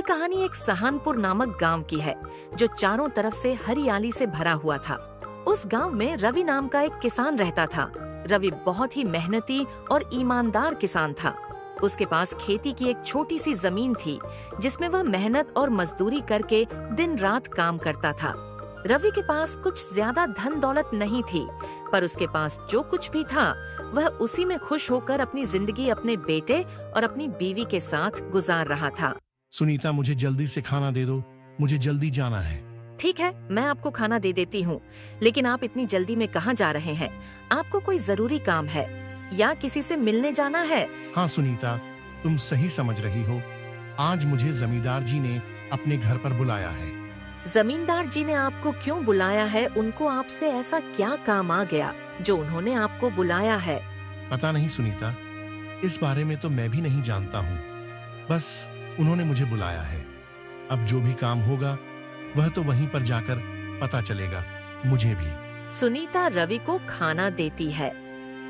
यह कहानी एक सहानपुर नामक गांव की है, जो चारों तरफ से हरियाली से भरा हुआ था। उस गांव में रवि नाम का एक किसान रहता था। रवि बहुत ही मेहनती और ईमानदार किसान था। उसके पास खेती की एक छोटी सी जमीन थी, जिसमें वह मेहनत और मजदूरी करके दिन रात काम करता था। रवि के पास कुछ ज्यादा धन दौलत नहीं थी, पर उसके पास जो कुछ भी था वह उसी में खुश होकर अपनी जिंदगी अपने बेटे और अपनी बीवी के साथ गुजार रहा था। सुनीता, मुझे जल्दी से खाना दे दो, मुझे जल्दी जाना है। ठीक है, मैं आपको खाना दे देती हूँ, लेकिन आप इतनी जल्दी में कहाँ जा रहे हैं? आपको कोई जरूरी काम है या किसी से मिलने जाना है? हाँ सुनीता, तुम सही समझ रही हो। आज मुझे जमींदार जी ने अपने घर पर बुलाया है। जमींदार जी ने आपको क्यों बुलाया है? उनको आपसे ऐसा क्या काम आ गया जो उन्होंने आपको बुलाया है? पता नहीं सुनीता, इस बारे में तो मैं भी नहीं जानता हूँ। बस उन्होंने मुझे बुलाया है। अब जो भी काम होगा वह तो वहीं पर जाकर पता चलेगा मुझे भी। सुनीता रवि को खाना देती है।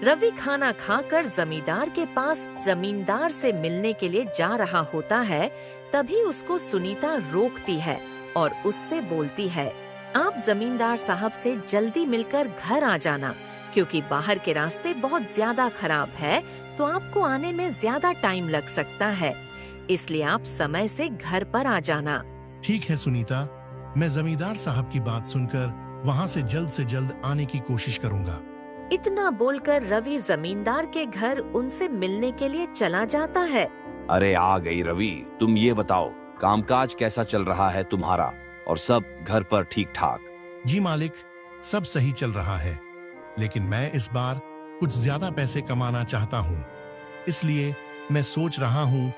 रवि खाना खाकर जमींदार के पास जमींदार से मिलने के लिए जा रहा होता है। तभी उसको सुनीता रोकती है और उससे बोलती है, आप जमींदार साहब से जल्दी मिलकर घर आ जाना, क्योंकि बाहर के रास्ते बहुत ज्यादा खराब है, तो आपको आने में ज्यादा टाइम लग सकता है। इसलिए आप समय से घर पर आ जाना। ठीक है सुनीता, मैं जमींदार साहब की बात सुनकर वहाँ से जल्द आने की कोशिश करूँगा। इतना बोलकर रवि जमींदार के घर उनसे मिलने के लिए चला जाता है। अरे आ गई रवि, तुम ये बताओ कामकाज कैसा चल रहा है तुम्हारा, और सब घर पर ठीक ठाक? जी मालिक, सब सही चल रहा है, लेकिन मैं इस बार कुछ ज्यादा पैसे कमाना चाहता हूँ। इसलिए मैं सोच रहा हूँ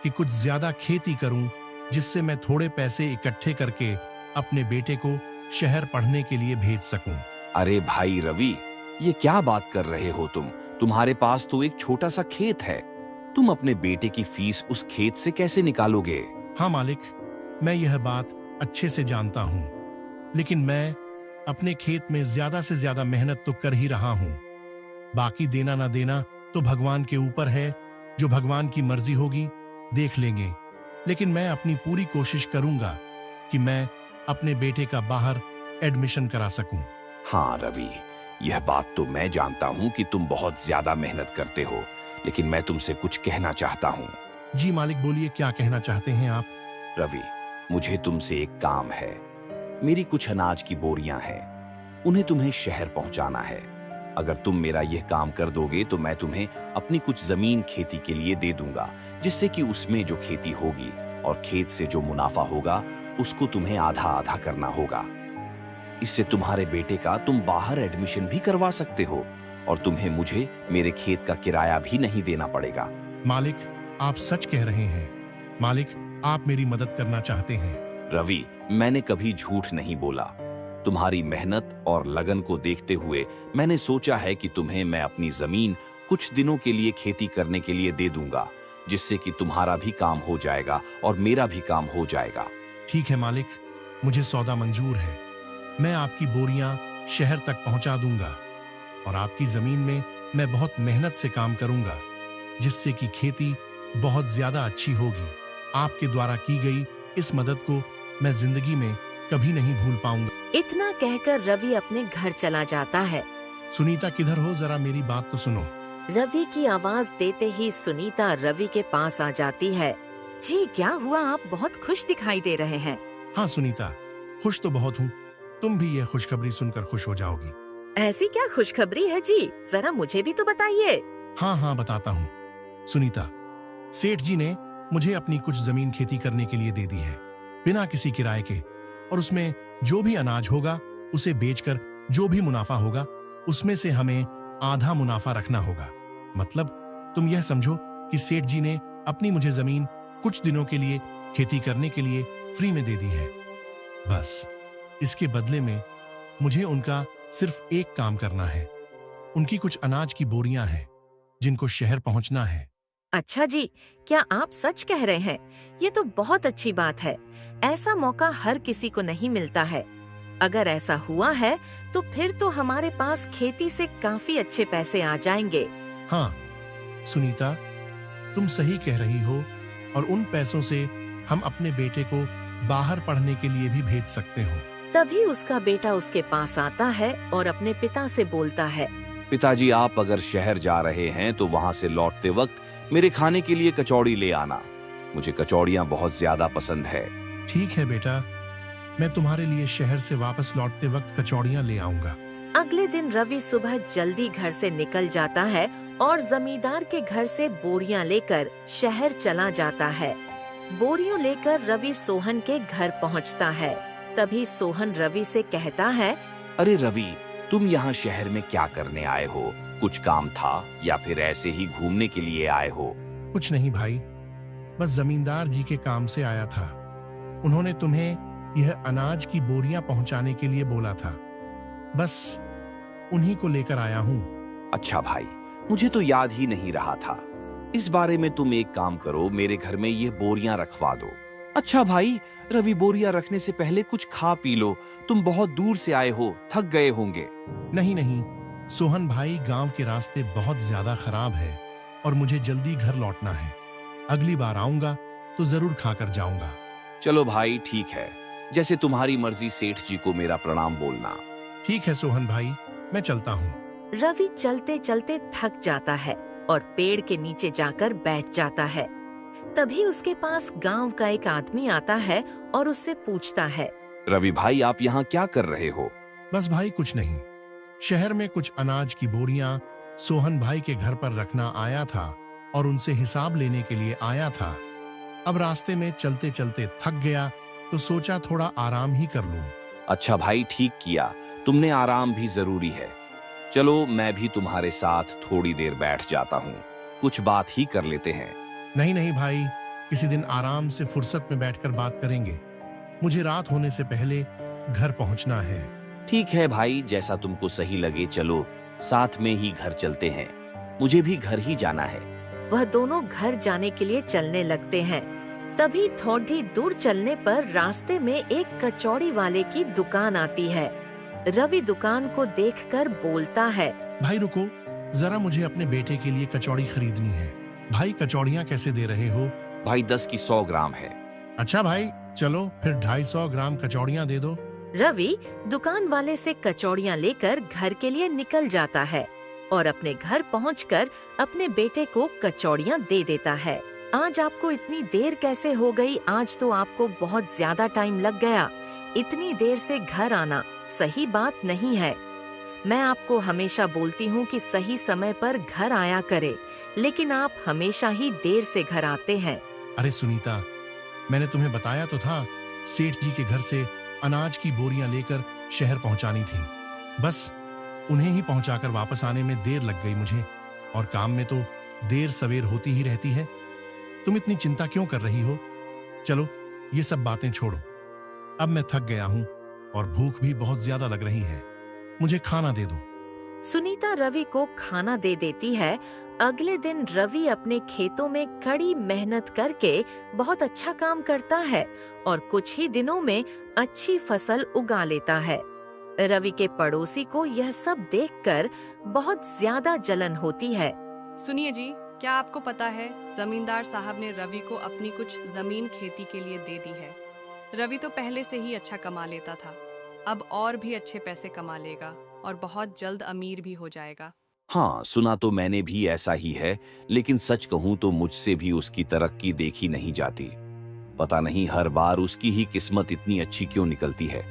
कि कुछ ज्यादा खेती करूँ, जिससे मैं थोड़े पैसे इकट्ठे करके अपने बेटे को शहर पढ़ने के लिए भेज सकूं। अरे भाई रवि, ये क्या बात कर रहे हो तुम? तुम्हारे पास तो एक छोटा सा खेत है, तुम अपने बेटे की फीस उस खेत से कैसे निकालोगे? हाँ मालिक, मैं यह बात अच्छे से जानता हूँ, लेकिन मैं अपने खेत में ज्यादा से ज्यादा मेहनत तो कर ही रहा हूँ। बाकी देना ना देना तो भगवान के ऊपर है, जो भगवान की मर्जी होगी देख लेंगे। लेकिन मैं अपनी पूरी कोशिश करूंगा कि मैं अपने बेटे का बाहर एडमिशन करा सकूं। हाँ रवि, यह बात तो मैं जानता हूँ कि तुम बहुत ज्यादा मेहनत करते हो, लेकिन मैं तुमसे कुछ कहना चाहता हूँ। जी मालिक, बोलिए, क्या कहना चाहते हैं आप? रवि, मुझे तुमसे एक काम है। मेरी कुछ अनाज की बोरियां हैं, उन्हें तुम्हें शहर पहुंचाना है। अगर तुम मेरा यह काम कर दोगे तो मैं तुम्हें अपनी कुछ जमीन खेती के लिए दे दूंगा, जिससे कि उसमें जो खेती होगी और खेत से जो मुनाफा होगा उसको तुम्हें आधा आधा करना होगा। इससे तुम्हारे बेटे का तुम बाहर एडमिशन भी करवा सकते हो और तुम्हें मुझे मेरे खेत का किराया भी नहीं देना पड़ेगा। मालिक, आप सच कह रहे हैं। मालिक, आप मेरी मदद करना चाहते हैं। रवि, मैंने कभी झूठ नहीं बोला। तुम्हारी मेहनत और लगन को देखते हुए मैंने सोचा है कि तुम्हें मैं अपनी जमीन कुछ दिनों के लिए खेती करने के लिए दे दूंगा, जिससे कि तुम्हारा भी काम हो जाएगा और मेरा भी काम हो जाएगा। ठीक है मालिक, मुझे सौदा मंजूर है। मैं आपकी बोरियां शहर तक पहुंचा दूंगा और आपकी जमीन में मैं बहुत मेहनत से काम करूंगा, जिससे कि खेती बहुत ज्यादा अच्छी होगी। आपके द्वारा की गई इस मदद को मैं जिंदगी में कभी नहीं भूल पाऊंगा। इतना कहकर रवि अपने घर चला जाता है। सुनीता, किधर हो? जरा मेरी बात तो सुनो। रवि की आवाज देते ही सुनीता रवि के पास आ जाती है। जी, क्या हुआ? आप बहुत खुश दिखाई दे रहे हैं। हाँ सुनीता, खुश तो बहुत हूँ। तुम भी यह खुशखबरी सुनकर खुश हो जाओगी। ऐसी क्या खुशखबरी है जी? जरा मुझे भी तो बताइए। हाँ, बताता हूँ। सुनीता, सेठ जी ने मुझे अपनी कुछ जमीन खेती करने के लिए दे दी है, बिना किसी किराए के, और उसमें जो भी अनाज होगा उसे बेचकर जो भी मुनाफा होगा उसमें से हमें आधा मुनाफा रखना होगा। मतलब तुम यह समझो कि सेठ जी ने अपनी मुझे जमीन कुछ दिनों के लिए खेती करने के लिए फ्री में दे दी है। बस इसके बदले में मुझे उनका सिर्फ एक काम करना है। उनकी कुछ अनाज की बोरियां हैं जिनको शहर पहुंचना है। अच्छा जी, क्या आप सच कह रहे हैं? ये तो बहुत अच्छी बात है। ऐसा मौका हर किसी को नहीं मिलता है। अगर ऐसा हुआ है तो फिर तो हमारे पास खेती से काफी अच्छे पैसे आ जाएंगे। हाँ सुनीता, तुम सही कह रही हो, और उन पैसों से हम अपने बेटे को बाहर पढ़ने के लिए भी भेज सकते हो। तभी उसका बेटा उसके पास आता है और अपने पिता से बोलता है, पिताजी, आप अगर शहर जा रहे हैं तो वहां से लौटते वक्त मेरे खाने के लिए कचौड़ी ले आना। मुझे कचौड़ियाँ बहुत ज्यादा पसंद है। ठीक है बेटा, मैं तुम्हारे लिए शहर से वापस लौटते वक्त कचौड़ियाँ ले आऊंगा। अगले दिन रवि सुबह जल्दी घर से निकल जाता है और जमींदार के घर से बोरियां लेकर शहर चला जाता है। बोरियों लेकर रवि सोहन के घर पहुंचता है। तभी सोहन रवि से कहता है, अरे रवि, तुम यहाँ शहर में क्या करने आए हो? कुछ काम था या फिर ऐसे ही घूमने के लिए आए हो? कुछ नहीं भाई, बस जमींदार जी के काम से आया था। उन्होंने तुम्हें यह अनाज की बोरियां पहुंचाने के लिए बोला था, बस उन्हीं को लेकर आया हूँ। अच्छा भाई, मुझे तो याद ही नहीं रहा था। इस बारे में तुम एक काम करो, मेरे घर में ये बोरियां रखवा दो। अच्छा भाई, रवि बोरियां रखने से पहले कुछ खा पी लो। तुम बहुत दूर से आए हो, थक गए होंगे। नहीं नहीं सोहन भाई, गांव के रास्ते बहुत ज्यादा खराब है और मुझे जल्दी घर लौटना है। अगली बार आऊंगा तो जरूर खाकर जाऊंगा। चलो भाई, ठीक है, जैसे तुम्हारी मर्जी। सेठ जी को मेरा प्रणाम बोलना। ठीक है सोहन भाई, मैं चलता हूँ। रवि चलते चलते थक जाता है और पेड़ के नीचे जाकर बैठ जाता है। तभी उसके पास गांव का एक आदमी आता है और उससे पूछता है, रवि भाई, आप यहाँ क्या कर रहे हो? बस भाई कुछ नहीं, शहर में कुछ अनाज की बोरियां सोहन भाई के घर पर रखना आया था और उनसे हिसाब लेने के लिए आया था। अब रास्ते में चलते चलते थक गया तो सोचा थोड़ा आराम ही कर लूं। अच्छा भाई, ठीक किया, तुमने आराम भी जरूरी है। चलो मैं भी तुम्हारे साथ थोड़ी देर बैठ जाता हूँ, कुछ बात ही कर लेते हैं। नहीं नहीं भाई, किसी दिन आराम से फुर्सत में बैठकर बात करेंगे। मुझे रात होने से पहले घर पहुंचना है। ठीक है भाई, जैसा तुमको सही लगे। चलो साथ में ही घर चलते हैं, मुझे भी घर ही जाना है। वह दोनों घर जाने के लिए चलने लगते हैं। तभी थोड़ी दूर चलने पर रास्ते में एक कचौड़ी वाले की दुकान आती है। रवि दुकान को देखकर बोलता है, भाई रुको, जरा मुझे अपने बेटे के लिए कचौड़ी खरीदनी है। भाई कचौड़ियाँ कैसे दे रहे हो? भाई 10 की 100 ग्राम है। अच्छा भाई, चलो फिर 250 ग्राम कचौड़ियाँ दे दो। रवि दुकान वाले से कचौड़ियाँ लेकर घर के लिए निकल जाता है और अपने घर पहुंचकर अपने बेटे को कचौड़ियाँ दे देता है। आज आपको इतनी देर कैसे हो गई? आज तो आपको बहुत ज्यादा टाइम लग गया। इतनी देर से घर आना सही बात नहीं है। मैं आपको हमेशा बोलती हूँ कि सही समय पर घर आया करे, लेकिन आप हमेशा ही देर से घर आते हैं। अरे सुनीता, मैंने तुम्हें बताया तो था, सेठ जी के घर से अनाज की बोरियां लेकर शहर पहुंचानी थी। बस उन्हें ही पहुंचाकर वापस आने में देर लग गई मुझे, और काम में तो देर सवेर होती ही रहती है। तुम इतनी चिंता क्यों कर रही हो? चलो ये सब बातें छोड़ो, अब मैं थक गया हूँ और भूख भी बहुत ज्यादा लग रही है। मुझे खाना दे दो। सुनीता रवि को खाना दे देती है। अगले दिन रवि अपने खेतों में कड़ी मेहनत करके बहुत अच्छा काम करता है और कुछ ही दिनों में अच्छी फसल उगा लेता है। रवि के पड़ोसी को यह सब देखकर बहुत ज्यादा जलन होती है। सुनिए जी, क्या आपको पता है जमींदार साहब ने रवि को अपनी कुछ जमीन खेती के लिए दे दी है। रवि तो पहले से ही अच्छा कमा लेता था, अब और भी अच्छे पैसे कमा लेगा और बहुत जल्द अमीर भी हो जाएगा। हाँ, सुना तो मैंने भी ऐसा ही है, लेकिन सच कहूँ तो मुझसे भी उसकी तरक्की देखी नहीं जाती। पता नहीं हर बार उसकी ही किस्मत इतनी अच्छी क्यों निकलती है।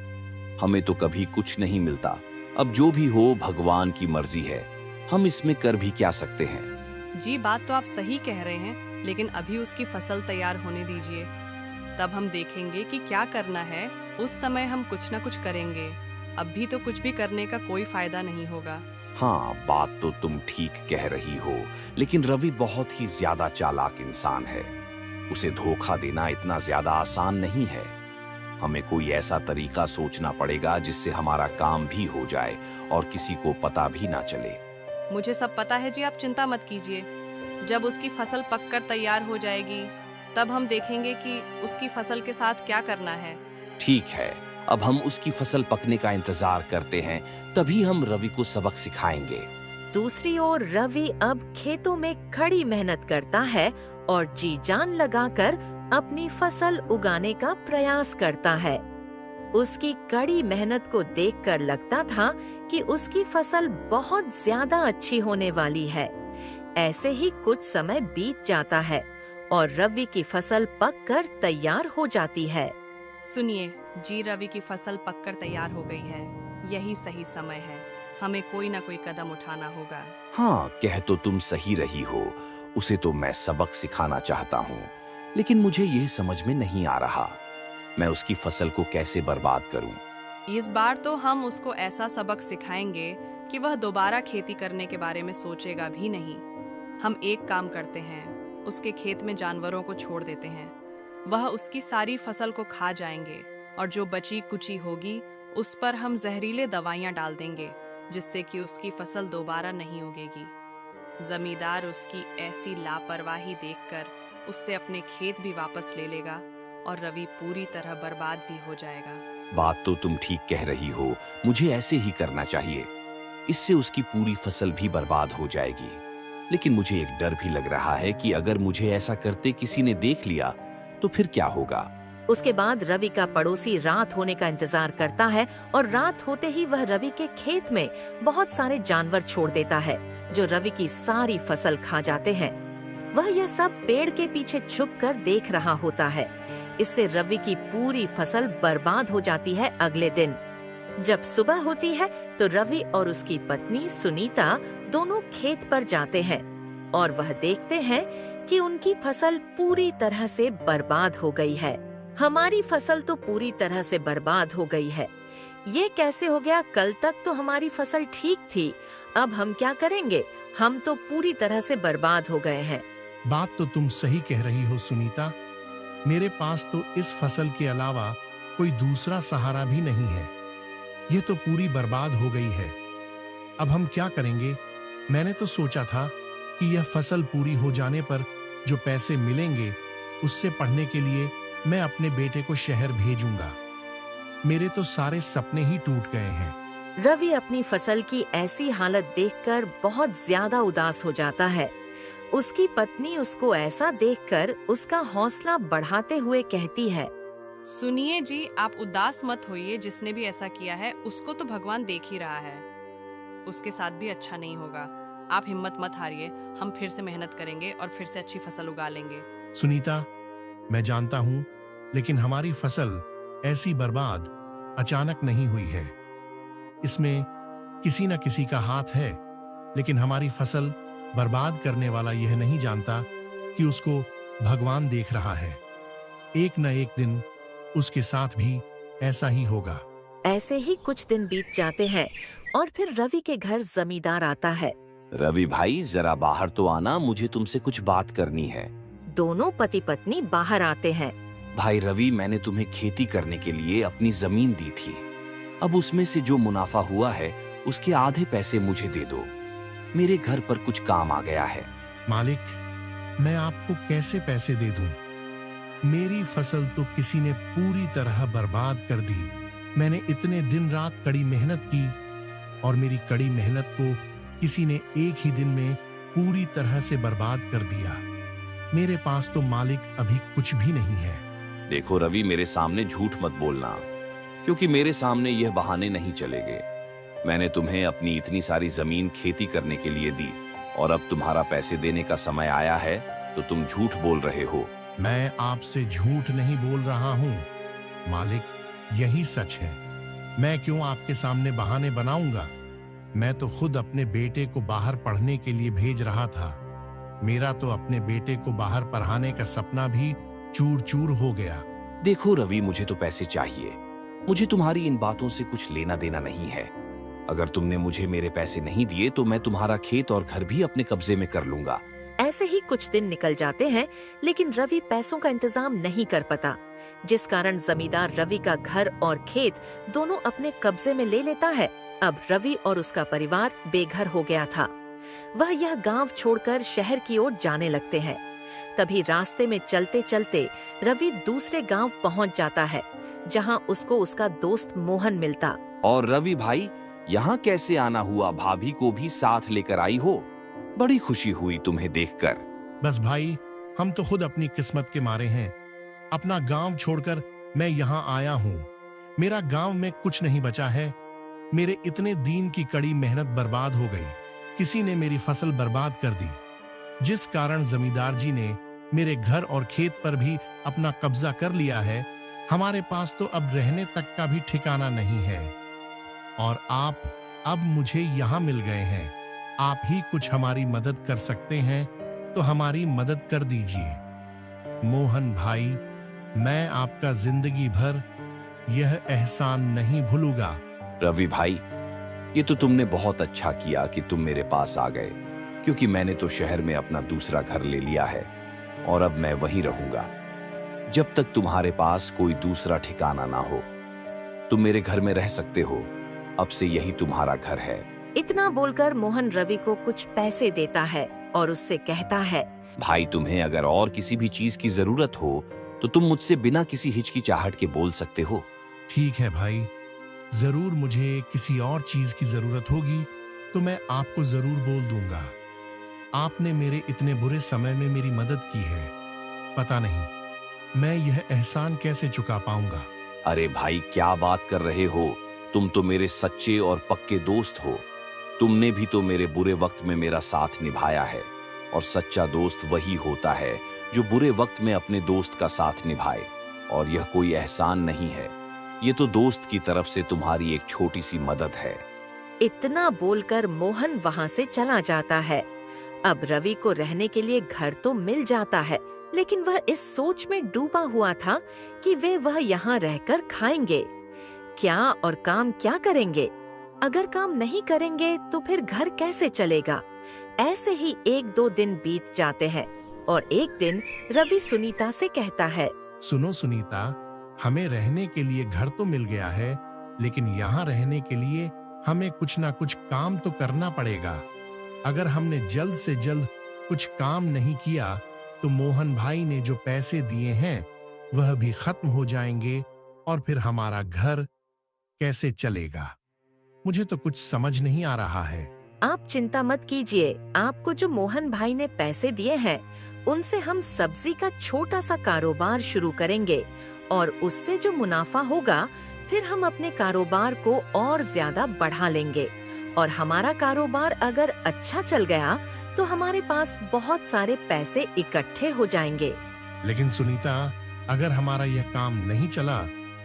हमें तो कभी कुछ नहीं मिलता। अब जो भी हो, भगवान की मर्जी है, हम इसमें कर भी क्या सकते हैं। जी, बात तो आप सही कह रहे हैं, लेकिन अभी उसकी फसल तैयार होने दीजिए, तब हम देखेंगे कि क्या करना है। उस समय हम कुछ न कुछ करेंगे। अभी तो कुछ भी करने का कोई फायदा नहीं होगा। हाँ, बात तो तुम ठीक कह रही हो, लेकिन रवि बहुत ही ज्यादा चालाक इंसान है। उसे धोखा देना इतना ज्यादा आसान नहीं है। हमें कोई ऐसा तरीका सोचना पड़ेगा जिससे हमारा काम भी हो जाए और किसी को पता भी ना चले। मुझे सब पता है जी, आप चिंता मत कीजिए। जब उसकी फसल पककर तैयार हो जाएगी, तब हम देखेंगे कि उसकी फसल के साथ क्या करना है। ठीक है, अब हम उसकी फसल पकने का इंतजार करते हैं, तभी हम रवि को सबक सिखाएंगे। दूसरी ओर रवि अब खेतों में कड़ी मेहनत करता है और जी जान लगाकर अपनी फसल उगाने का प्रयास करता है। उसकी कड़ी मेहनत को देखकर लगता था कि उसकी फसल बहुत ज्यादा अच्छी होने वाली है। ऐसे ही कुछ समय बीत जाता है और रवि की फसल पककर तैयार हो जाती है। सुनिए जी, रवि की फसल पककर तैयार हो गई है। यही सही समय है, हमें कोई ना कोई कदम उठाना होगा। हाँ, कह तो तुम सही रही हो। उसे तो मैं सबक सिखाना चाहता हूँ, लेकिन मुझे यह समझ में नहीं आ रहा मैं उसकी फसल को कैसे बर्बाद करूं। इस बार तो हम उसको ऐसा सबक सिखाएंगे कि वह दोबारा खेती करने के बारे में सोचेगा भी नहीं। हम एक काम करते हैं, उसके खेत में जानवरों को छोड़ देते हैं। वह उसकी सारी फसल को खा जाएंगे और जो बची कुची होगी उस पर हम जहरीले दवाइयां डाल देंगे, जिससे कि उसकी फसल दोबारा नहीं उगेगी। जमींदार उसकी ऐसी लापरवाही देखकर उससे अपने खेत भी वापस ले लेगा और रवि पूरी तरह बर्बाद भी हो जाएगा। बात तो तुम ठीक कह रही हो, मुझे ऐसे ही करना चाहिए। इससे उसकी पूरी फसल भी बर्बाद हो जाएगी। लेकिन मुझे एक डर भी लग रहा है कि अगर मुझे ऐसा करते किसी ने देख लिया तो फिर क्या होगा। उसके बाद रवि का पड़ोसी रात होने का इंतजार करता है और रात होते ही वह रवि के खेत में बहुत सारे जानवर छोड़ देता है जो रवि की सारी फसल खा जाते हैं। वह यह सब पेड़ के पीछे छुपकर देख रहा होता है। इससे रवि की पूरी फसल बर्बाद हो जाती है। अगले दिन जब सुबह होती है तो रवि और उसकी पत्नी सुनीता दोनों खेत पर जाते हैं और वह देखते हैं कि उनकी फसल पूरी तरह से बर्बाद हो गई है। हमारी फसल तो पूरी तरह से बर्बाद हो गई है। ये कैसे हो गया? कल तक तो हमारी फसल ठीक थी, अब हम क्या करेंगे? हम तो पूरी तरह से बर्बाद हो गए हैं। बात तो तुम सही कह रही हो सुनीता। मेरे पास तो इस फसल के अलावा कोई दूसरा सहारा भी नहीं है। ये तो पूरी बर्बाद हो गई है। अब हम क्या करेंगे? मैंने तो सोचा था कि यह फसल पूरी हो जाने पर जो पैसे मिलेंगे उससे पढ़ने के लिए मैं अपने बेटे को शहर भेजूंगा। मेरे तो सारे सपने ही टूट गए हैं। रवि अपनी फसल की ऐसी हालत देखकर बहुत ज्यादा उदास हो जाता है। उसकी पत्नी उसको ऐसा देखकर उसका हौसला बढ़ाते हुए कहती है, सुनिए जी, आप उदास मत होइए। जिसने भी ऐसा किया है उसको तो भगवान देख ही रहा है, उसके साथ भी अच्छा नहीं होगा। आप हिम्मत मत हारिए, हम फिर से मेहनत करेंगे और फिर से अच्छी फसल उगा लेंगे। सुनीता, मैं जानता हूँ, लेकिन हमारी फसल ऐसी बर्बाद अचानक नहीं हुई है। इसमें किसी न किसी का हाथ है, लेकिन हमारी फसल बर्बाद करने वाला यह नहीं जानता कि उसको भगवान देख रहा है। एक न एक दिन उसके साथ भी ऐसा ही होगा। ऐसे ही कुछ दिन बीत जाते हैं और फिर रवि के घर जमींदार आता है। रवि भाई, जरा बाहर तो आना, मुझे तुमसे कुछ बात करनी है। दोनों पति पत्नी बाहर आते हैं। भाई रवि, मैंने तुम्हें खेती करने के लिए अपनी जमीन दी थी। अब उसमें से जो मुनाफा हुआ है उसके आधे पैसे मुझे दे दो। मेरे घर पर कुछ काम आ गया है। मालिक, मैं आपको कैसे पैसे दे दूं? मेरी फसल तो किसी ने पूरी तरह बर्बाद कर दी। मैंने इतने दिन रात कड़ी मेहनत की और मेरी कड़ी मेहनत को किसी ने एक ही दिन में पूरी तरह से बर्बाद कर दिया। मेरे पास तो मालिक अभी कुछ भी नहीं है। देखो रवि, मेरे सामने झूठ मत बोलना, क्योंकि मेरे सामने यह बहाने नहीं चलेंगे। मैंने तुम्हें अपनी इतनी सारी जमीन खेती करने के लिए दी और अब तुम्हारा पैसे देने का समय आया है तो तुम झूठ बोल रहे हो। मैं आपसे झूठ नहीं बोल रहा हूँ मालिक, यही सच है। मैं क्यों आपके सामने बहाने बनाऊंगा? मैं तो खुद अपने बेटे को बाहर पढ़ने के लिए भेज रहा था। मेरा तो अपने बेटे को बाहर पढ़ाने का सपना भी चूर चूर हो गया। देखो रवि, मुझे तो पैसे चाहिए। मुझे तुम्हारी इन बातों से कुछ लेना देना नहीं है। अगर तुमने मुझे मेरे पैसे नहीं दिए तो मैं तुम्हारा खेत और घर भी अपने कब्जे में कर लूंगा। ऐसे ही कुछ दिन निकल जाते हैं, लेकिन रवि पैसों का इंतजाम नहीं कर पाता, जिस कारण जमींदार रवि का घर और खेत दोनों अपने कब्जे में ले लेता है। अब रवि और उसका परिवार बेघर हो गया था। वह यह गांव छोड़कर शहर की ओर जाने लगते हैं। तभी रास्ते में चलते चलते रवि दूसरे गांव पहुंच जाता है, जहां उसको उसका दोस्त मोहन मिलता। और रवि भाई, यहाँ कैसे आना हुआ? भाभी को भी साथ लेकर आई हो? बड़ी खुशी हुई तुम्हें देखकर। बस भाई, हम तो खुद अपनी किस्मत के मारे हैं। अपना गांव छोड़कर मैं यहाँ आया हूँ। मेरा गांव में कुछ नहीं बचा है। मेरे इतने दिन की कड़ी मेहनत बर्बाद हो गई। किसी ने मेरी फसल बर्बाद कर दी, जिस कारण जमींदार जी ने मेरे घर और खेत पर भी अपना कब्जा कर लिया है। हमारे पास तो अब रहने तक का भी ठिकाना नहीं है और आप अब मुझे यहाँ मिल गए हैं। आप ही कुछ हमारी मदद कर सकते हैं तो हमारी मदद कर दीजिए। मोहन भाई, मैं आपका जिंदगी भर यह एहसान नहीं भूलूंगा। रवि भाई, ये तो तुमने बहुत अच्छा किया कि तुम मेरे पास आ गए, क्योंकि मैंने तो शहर में अपना दूसरा घर ले लिया है और अब मैं वहीं रहूंगा जब तक तुम्हारे पास कोई दूसरा ठिकाना ना हो। तुम मेरे घर में रह सकते हो, अब से यही तुम्हारा घर है। इतना बोलकर मोहन रवि को कुछ पैसे देता है और उससे कहता है, भाई, तुम्हें अगर और किसी भी चीज की जरूरत हो तो तुम मुझसे बिना किसी हिचकिचाहट के बोल सकते हो। ठीक है भाई, जरूर मुझे किसी और चीज की जरूरत होगी तो मैं आपको जरूर बोल दूंगा। आपने मेरे इतने बुरे समय में मेरी मदद की है। पता नहीं मैं यह एहसान कैसे चुका पाऊंगा। अरे भाई, क्या बात कर रहे हो? तुम तो मेरे सच्चे और पक्के दोस्त हो। तुमने भी तो मेरे बुरे वक्त में मेरा साथ निभाया है और सच्चा दोस्त वही होता है जो बुरे वक्त में अपने दोस्त का साथ निभाए। और यह कोई एहसान नहीं है, ये तो दोस्त की तरफ से तुम्हारी एक छोटी सी मदद है। इतना बोलकर मोहन वहाँ से चला जाता है। अब रवि को रहने के लिए घर तो मिल जाता है, लेकिन वह इस सोच में डूबा हुआ था कि वह यहाँ रहकर खाएंगे क्या और काम क्या करेंगे। अगर काम नहीं करेंगे तो फिर घर कैसे चलेगा। ऐसे ही 1-2 दिन बीत जाते हैं और एक दिन रवि सुनीता से कहता है, सुनो सुनीता, हमें रहने के लिए घर तो मिल गया है, लेकिन यहाँ रहने के लिए हमें कुछ ना कुछ काम तो करना पड़ेगा। अगर हमने जल्द से जल्द कुछ काम नहीं किया तो मोहन भाई ने जो पैसे दिए हैं वह भी खत्म हो जाएंगे और फिर हमारा घर कैसे चलेगा। मुझे तो कुछ समझ नहीं आ रहा है। आप चिंता मत कीजिए, आपको जो मोहन भाई ने पैसे दिए हैं उनसे हम सब्जी का छोटा सा कारोबार शुरू करेंगे और उससे जो मुनाफा होगा फिर हम अपने कारोबार को और ज्यादा बढ़ा लेंगे और हमारा कारोबार अगर अच्छा चल गया तो हमारे पास बहुत सारे पैसे इकट्ठे हो जाएंगे। लेकिन सुनीता, अगर हमारा यह काम नहीं चला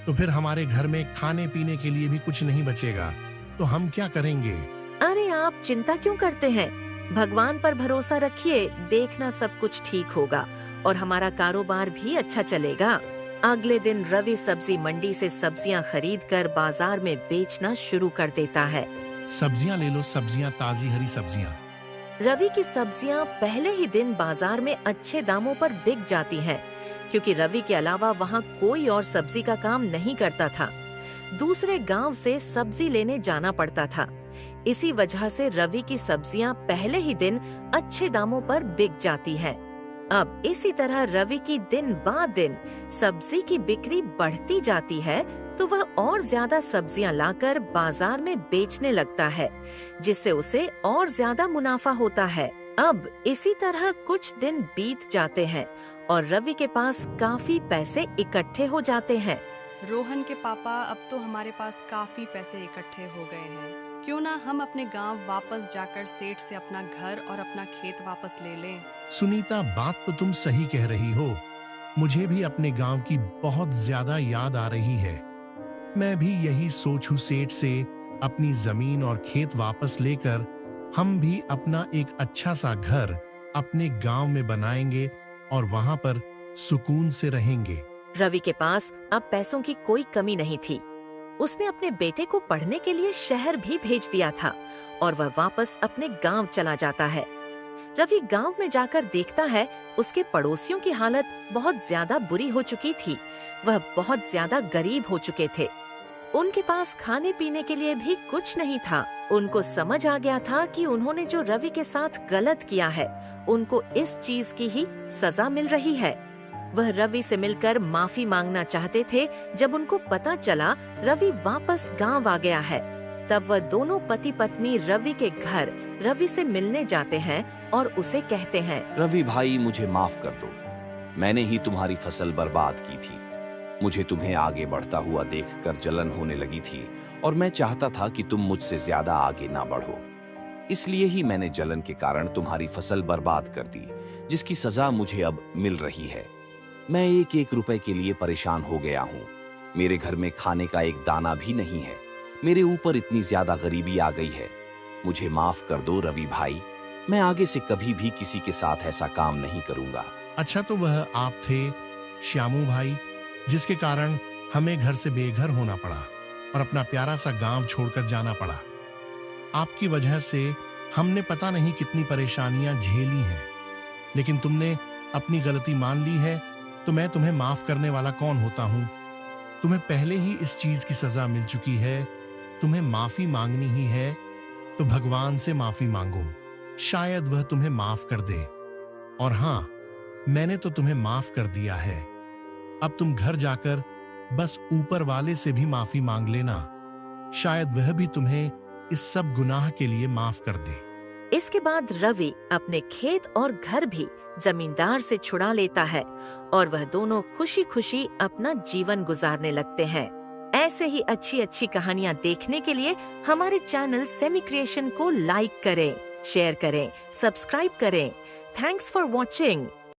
तो फिर हमारे घर में खाने पीने के लिए भी कुछ नहीं बचेगा, तो हम क्या करेंगे? अरे आप चिंता क्यों करते हैं? भगवान पर भरोसा रखिए, देखना सब कुछ ठीक होगा और हमारा कारोबार भी अच्छा चलेगा। अगले दिन रवि सब्जी मंडी से सब्जियां खरीदकर बाजार में बेचना शुरू कर देता है। सब्जियां ले लो, सब्जियां, ताजी हरी सब्जियां। रवि की सब्जियां पहले ही दिन बाजार में अच्छे दामों पर बिक जाती हैं, क्योंकि रवि के अलावा वहाँ कोई और सब्जी का काम नहीं करता था। दूसरे गांव से सब्जी लेने जाना पड़ता था। इसी वजह से रवि की सब्जियां पहले ही दिन अच्छे दामों पर बिक जाती हैं। अब इसी तरह रवि की दिन बाद दिन सब्जी की बिक्री बढ़ती जाती है तो वह और ज्यादा सब्जियां लाकर बाजार में बेचने लगता है, जिससे उसे और ज्यादा मुनाफा होता है। अब इसी तरह कुछ दिन बीत जाते हैं और रवि के पास काफी पैसे इकट्ठे हो जाते हैं। रोहन के पापा, अब तो हमारे पास काफी पैसे इकट्ठे हो गए हैं। क्यों ना हम अपने गांव वापस जाकर सेठ से अपना घर और अपना खेत वापस ले लें। सुनीता, बात तो तुम सही कह रही हो। मुझे भी अपने गांव की बहुत ज्यादा याद आ रही है। मैं भी यही सोचूं, सेठ से अपनी जमीन और खेत वापस लेकर हम भी अपना एक अच्छा सा घर अपने गांव में बनाएंगे और वहां पर सुकून से रहेंगे। रवि के पास अब पैसों की कोई कमी नहीं थी। उसने अपने बेटे को पढ़ने के लिए शहर भी भेज दिया था और वह वापस अपने गांव चला जाता है। रवि गांव में जाकर देखता है उसके पड़ोसियों की हालत बहुत ज्यादा बुरी हो चुकी थी। वह बहुत ज्यादा गरीब हो चुके थे। उनके पास खाने पीने के लिए भी कुछ नहीं था। उनको समझ आ गया था कि उन्होंने जो रवि के साथ गलत किया है, उनको इस चीज की ही सजा मिल रही है। वह रवि से मिलकर माफी मांगना चाहते थे। जब उनको पता चला रवि वापस गांव आ गया है, तब वह दोनों पति पत्नी रवि के घर रवि से मिलने जाते हैं और उसे कहते हैं, रवि भाई, मुझे माफ कर दो। मैंने ही तुम्हारी फसल बर्बाद की थी। मुझे तुम्हें आगे बढ़ता हुआ देखकर जलन होने लगी थी और मैं चाहता था कि तुम मुझसे ज्यादा आगे ना बढ़ो। इसलिए ही मैंने जलन के कारण तुम्हारी फसल बर्बाद कर दी, जिसकी सजा मुझे अब मिल रही है। मैं एक एक रुपए के लिए परेशान हो गया हूँ। मेरे घर में खाने का एक दाना भी नहीं है। मेरे ऊपर इतनी ज्यादा गरीबी आ गई है। मुझे माफ कर दो रवि भाई, मैं आगे से कभी भी किसी के साथ ऐसा काम नहीं करूंगा। अच्छा, तो वह आप थे श्यामू भाई, जिसके कारण हमें घर से बेघर होना पड़ा और अपना प्यारा सा गांव छोड़कर जाना पड़ा। आपकी वजह से हमने पता नहीं कितनी परेशानियां झेली हैं, लेकिन तुमने अपनी गलती मान ली है, तो मैं तुम्हें माफ करने वाला कौन होता हूं। तुम्हें पहले ही इस चीज की सजा मिल चुकी है। तुम्हें माफी मांगनी ही है तो भगवान से माफी मांगो, शायद वह तुम्हें माफ कर दे। और हां, मैंने तो तुम्हें माफ कर दिया है। अब तुम घर जाकर बस ऊपर वाले से भी माफी मांग लेना, शायद वह भी तुम्हें इस सब गुनाह के लिए माफ कर दे। इसके बाद रवि अपने खेत और घर भी जमींदार से छुड़ा लेता है और वह दोनों खुशी खुशी अपना जीवन गुजारने लगते हैं। ऐसे ही अच्छी अच्छी कहानियाँ देखने के लिए हमारे चैनल सेमी क्रिएशन को लाइक करें, शेयर करें, सब्सक्राइब करें। Thanks for watching.